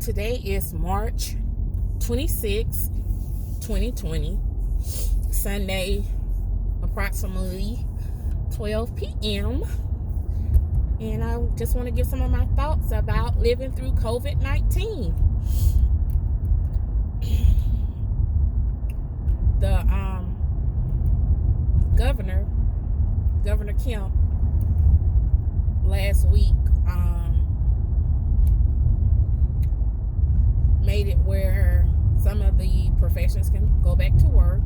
Today is March 26, 2020, Sunday, approximately 12 p.m. And I just want to give some of my thoughts about living through COVID-19. The Governor Kemp, last week made it where some of the professions can go back to work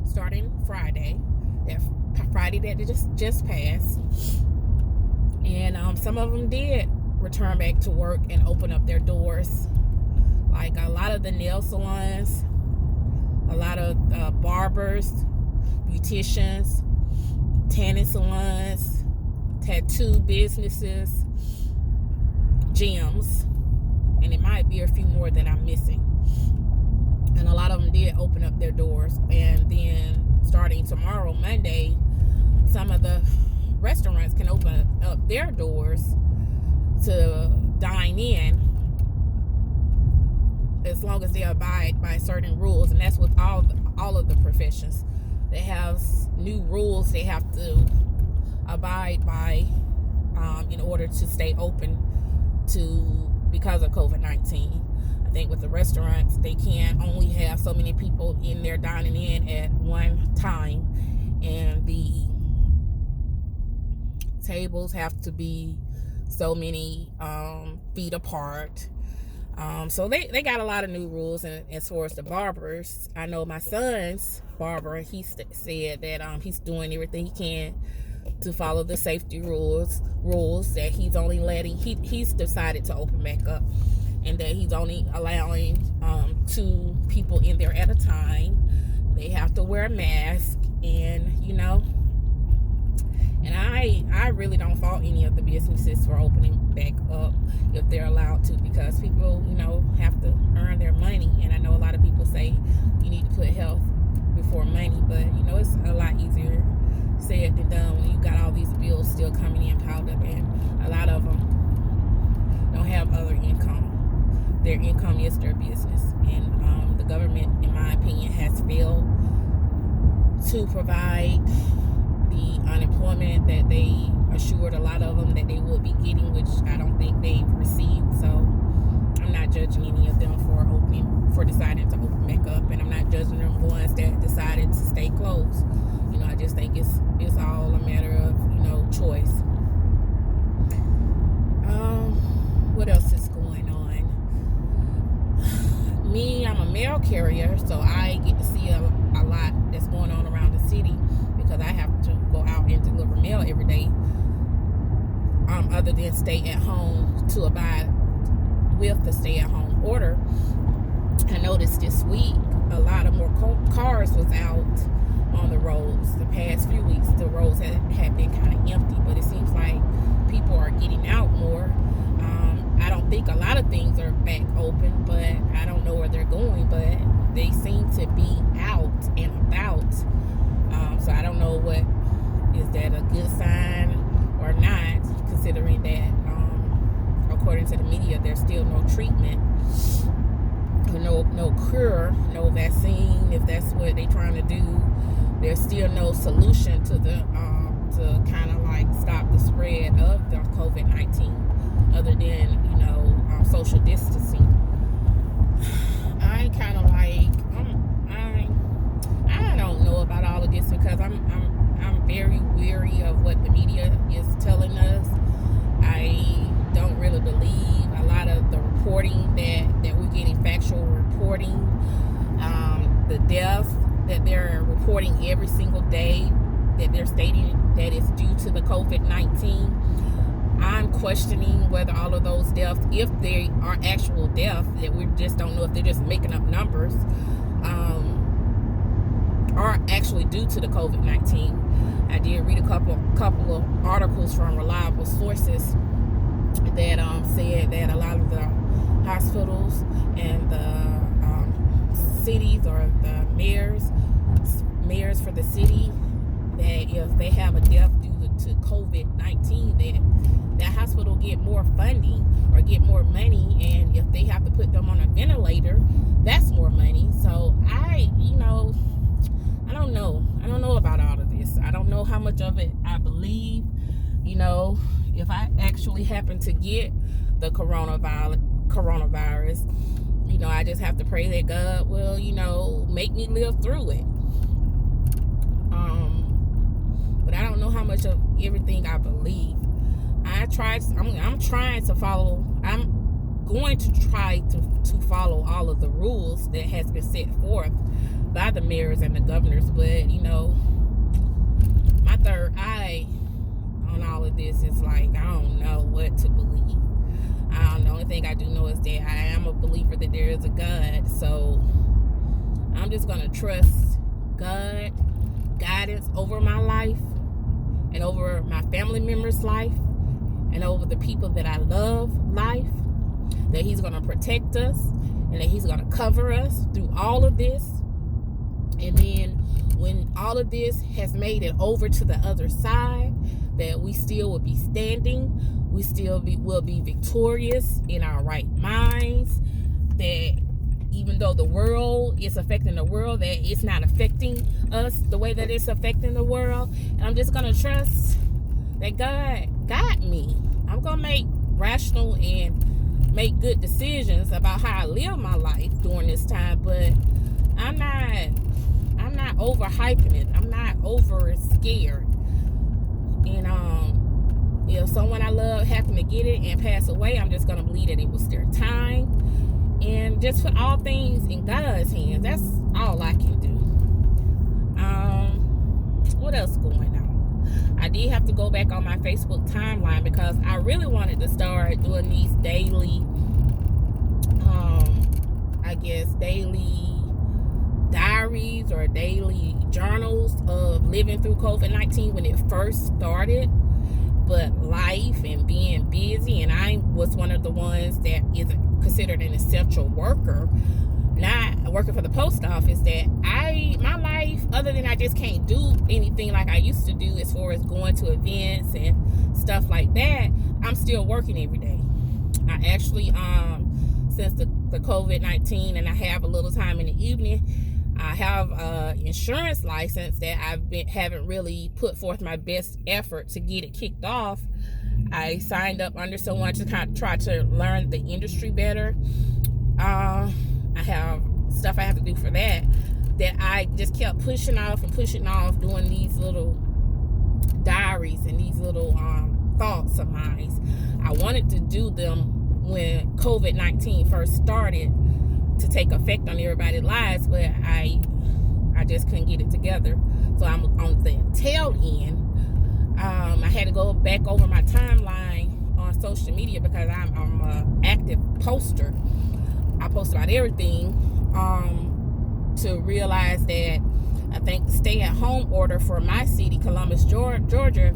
starting Friday. That Friday that just passed, and some of them did return back to work and open up their doors. Like a lot of the nail salons, a lot of barbers, beauticians, tanning salons, tattoo businesses, gyms, and it might be a few more that I'm missing. And a lot of them did open up their doors. And then starting tomorrow, Monday, some of the restaurants can open up their doors to dine in, as long as they abide by certain rules. And that's with all of the professions. They have new rules they have to abide by in order to stay open because of COVID-19. I think with the restaurants, they can only have so many people in there dining in at one time, and the tables have to be so many feet apart. So they got a lot of new rules. And as far as the barbers, I know my son's barber, he said that he's doing everything he can to follow the safety rules that he's only he's decided to open back up, and that he's only allowing 2 people in there at a time. They have to wear a mask, and and I really don't fault any of the businesses for opening back up if they're allowed to, because people have to earn their money. And I know a lot of people say you need to put health before money, but it's a lot easier said than done when you got all these bills still coming in piled up, and a lot of them don't have other income. Their income is their business, and the government, in my opinion, has failed to provide the unemployment that they assured a lot of them that they would be getting, which I don't think they've received. So I'm not judging any of them for deciding to open back up, and I'm not judging them ones that decided to stay closed. I just think it's all a matter of choice. What else is going on? Me, I'm a mail carrier, so I get to see a lot that's going on around the city, because I have to go out and deliver mail every day, other than stay at home to abide with the stay at home order. I noticed this week a lot of more cars was out on the roads. The past few weeks the roads had been kind of empty, but it seems like people are getting out more. I don't think a lot of things are back open, but I don't know where they're going, but they seem to be out and about. So I don't know, what is that a good sign or not, considering that according to the media there's still no treatment, no cure, no vaccine. If that's what they're trying to do, there's still no solution to to kind of like stop the spread of the COVID-19, other than social distancing. I kind of like I don't know about all of this, because I'm very weary of what the media is telling us. I don't really believe a lot of the reporting that we're getting, factual reporting. The deaths that they're reporting every single day, that they're stating that it's due to the COVID-19. I'm questioning whether all of those deaths, if they are actual deaths, that we just don't know if they're just making up numbers, are actually due to the COVID-19. I did read a couple of articles from reliable sources that said that a lot of the hospitals and the cities, or the mayors for the city, that if they have a death due to COVID-19, that hospital get more funding or get more money, and if they have to put them on a ventilator, that's more money. So I don't know about all of this. I don't know how much of it I believe. If I actually happen to get the coronavirus, I just have to pray that God will, make me live through it. But I don't know how much of everything I believe. I'm going to try to follow all of the rules that has been set forth by the mayors and the governors. But, my third eye on all of this is like, I don't know what to believe. The only thing I do know is that I am a believer that there is a God. So I'm just going to trust God guidance over my life and over my family members' life and over the people that I love life, that he's going to protect us and that he's going to cover us through all of this. And then when all of this has made it over to the other side, that we still will be standing, we still will be victorious in our right minds, that even though the world is affecting the world, that it's not affecting us the way that it's affecting the world. And I'm just going to trust that God got me. I'm going to make rational and make good decisions about how I live my life during this time, but I'm not overhyping it. I'm not over scared. And if someone I love happen to get it and pass away, I'm just gonna believe that it was their time, and just put all things in God's hands. That's all I can do. What else going on? I did have to go back on my Facebook timeline because I really wanted to start doing these daily diaries or daily journals of living through COVID-19 when it first started. But life and being busy, and I was one of the ones that isn't considered an essential worker, not working for the post office, that my life, other than I just can't do anything like I used to do as far as going to events and stuff like that, I'm still working every day. I actually, since the COVID-19, and I have a little time in the evening, I have an insurance license that haven't really put forth my best effort to get it kicked off. I signed up under someone to kind of try to learn the industry better. I have stuff I have to do for that I just kept pushing off, doing these little diaries and these little thoughts of mine. I wanted to do them when COVID-19 first started to take effect on everybody's lives, but I just couldn't get it together. So I'm on the tail end. I had to go back over my timeline on social media because I'm an active poster. I post about everything, to realize that I think the stay-at-home order for my city, Columbus, Georgia,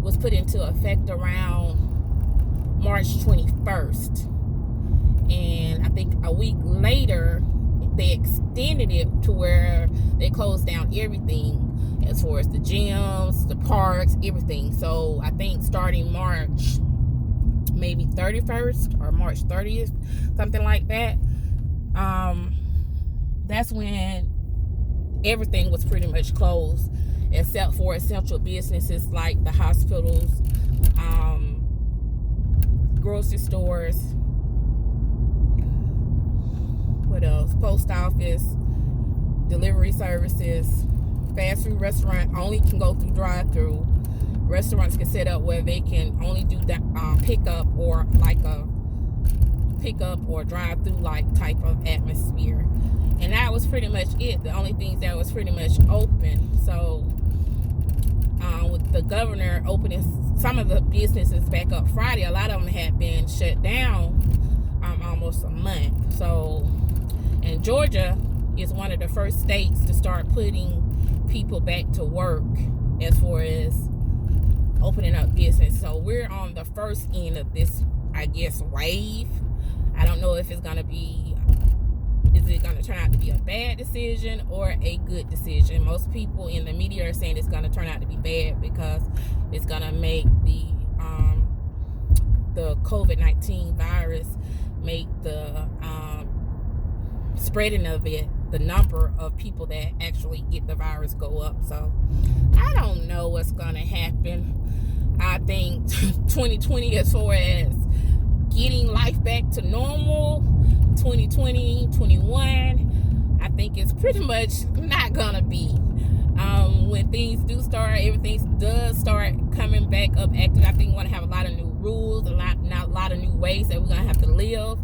was put into effect around March 21st. And I think a week later, they extended it to where they closed down everything as far as the gyms, the parks, everything. So I think starting March maybe 31st or March 30th, something like that, that's when everything was pretty much closed except for essential businesses like the hospitals, grocery stores, what else? Post office, delivery services, fast food restaurant only can go through drive-through. Restaurants can set up where they can only do that pickup or like a pickup or drive-through like type of atmosphere. And that was pretty much it. The only things that was pretty much open. So with the governor opening some of the businesses back up Friday, a lot of them had been shut down almost a month. So, and Georgia is one of the first states to start putting people back to work as far as opening up business. So we're on the first end of this, I guess, wave. I don't know if it's going to be, is it going to turn out to be a bad decision or a good decision? Most people in the media are saying it's going to turn out to be bad because it's going to make the the COVID-19 virus make the spreading of it, the number of people that actually get the virus go up. So I don't know what's gonna happen. I think 2020, as far as getting life back to normal, 2020, 21, I think it's pretty much not gonna be. When things do start, everything does start coming back up active, I think we're gonna have a lot of new rules, a lot of new ways that we're gonna have to live.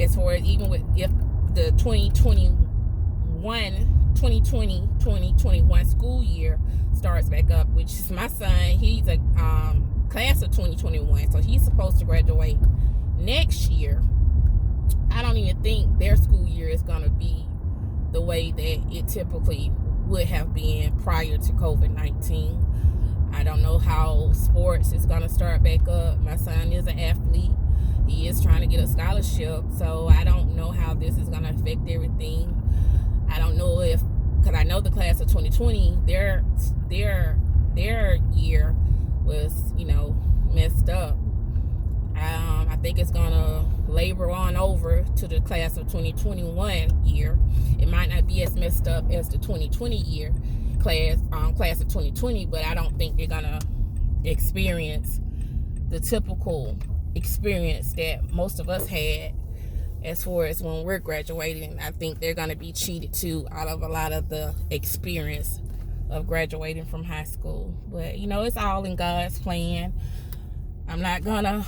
As far as even with if the 2021 school year starts back up, which is my son, he's a class of 2021, so he's supposed to graduate next year. I don't even think their school year is going to be the way that it typically would have been prior to COVID-19. I don't know how sports is going to start back up. My son is an athlete. He is trying to get a scholarship, so I don't know how this is going to affect everything. I don't know if, because I know the class of 2020, their year was, messed up. I think it's going to labor on over to the class of 2021 year. It might not be as messed up as the 2020 year class of 2020, but I don't think they're going to experience the typical experience that most of us had as far as when we're graduating. I think they're going to be cheated too out of a lot of the experience of graduating from high school. But it's all in God's plan. I'm not gonna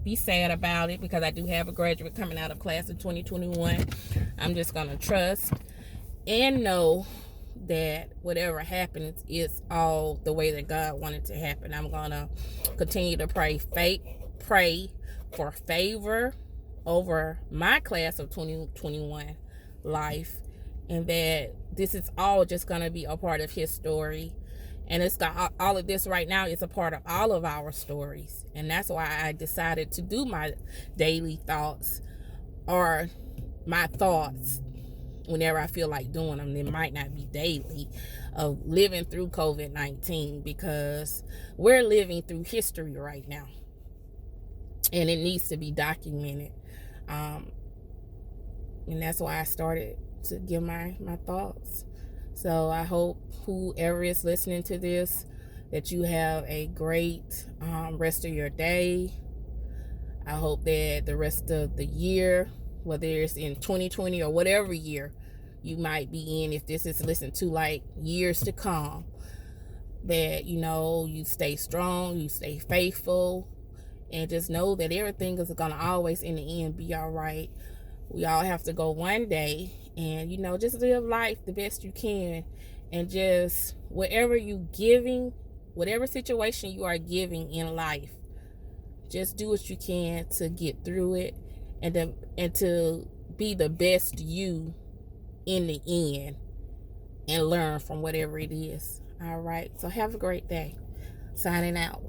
be sad about it, because I do have a graduate coming out of class of 2021. I'm just gonna trust and know that whatever happens is all the way that God wanted to happen. I'm gonna continue to pray for favor over my class of 2021 life, and that this is all just gonna be a part of his story. And it's got all of this right now is a part of all of our stories. And that's why I decided to do my daily thoughts, or my thoughts whenever I feel like doing them. It might not be daily, of living through COVID-19, because we're living through history right now, and it needs to be documented. And that's why I started to give my thoughts. So I hope whoever is listening to this, that you have a great rest of your day. I hope that the rest of the year, whether it's in 2020 or whatever year you might be in, if this is listened to like years to come, that you stay strong, you stay faithful, and just know that everything is gonna always in the end be all right. We all have to go one day, and just live life the best you can, and just whatever situation you are giving in life, just do what you can to get through it, and to be the best you in the end, and learn from whatever it is. All right, so have a great day. Signing out.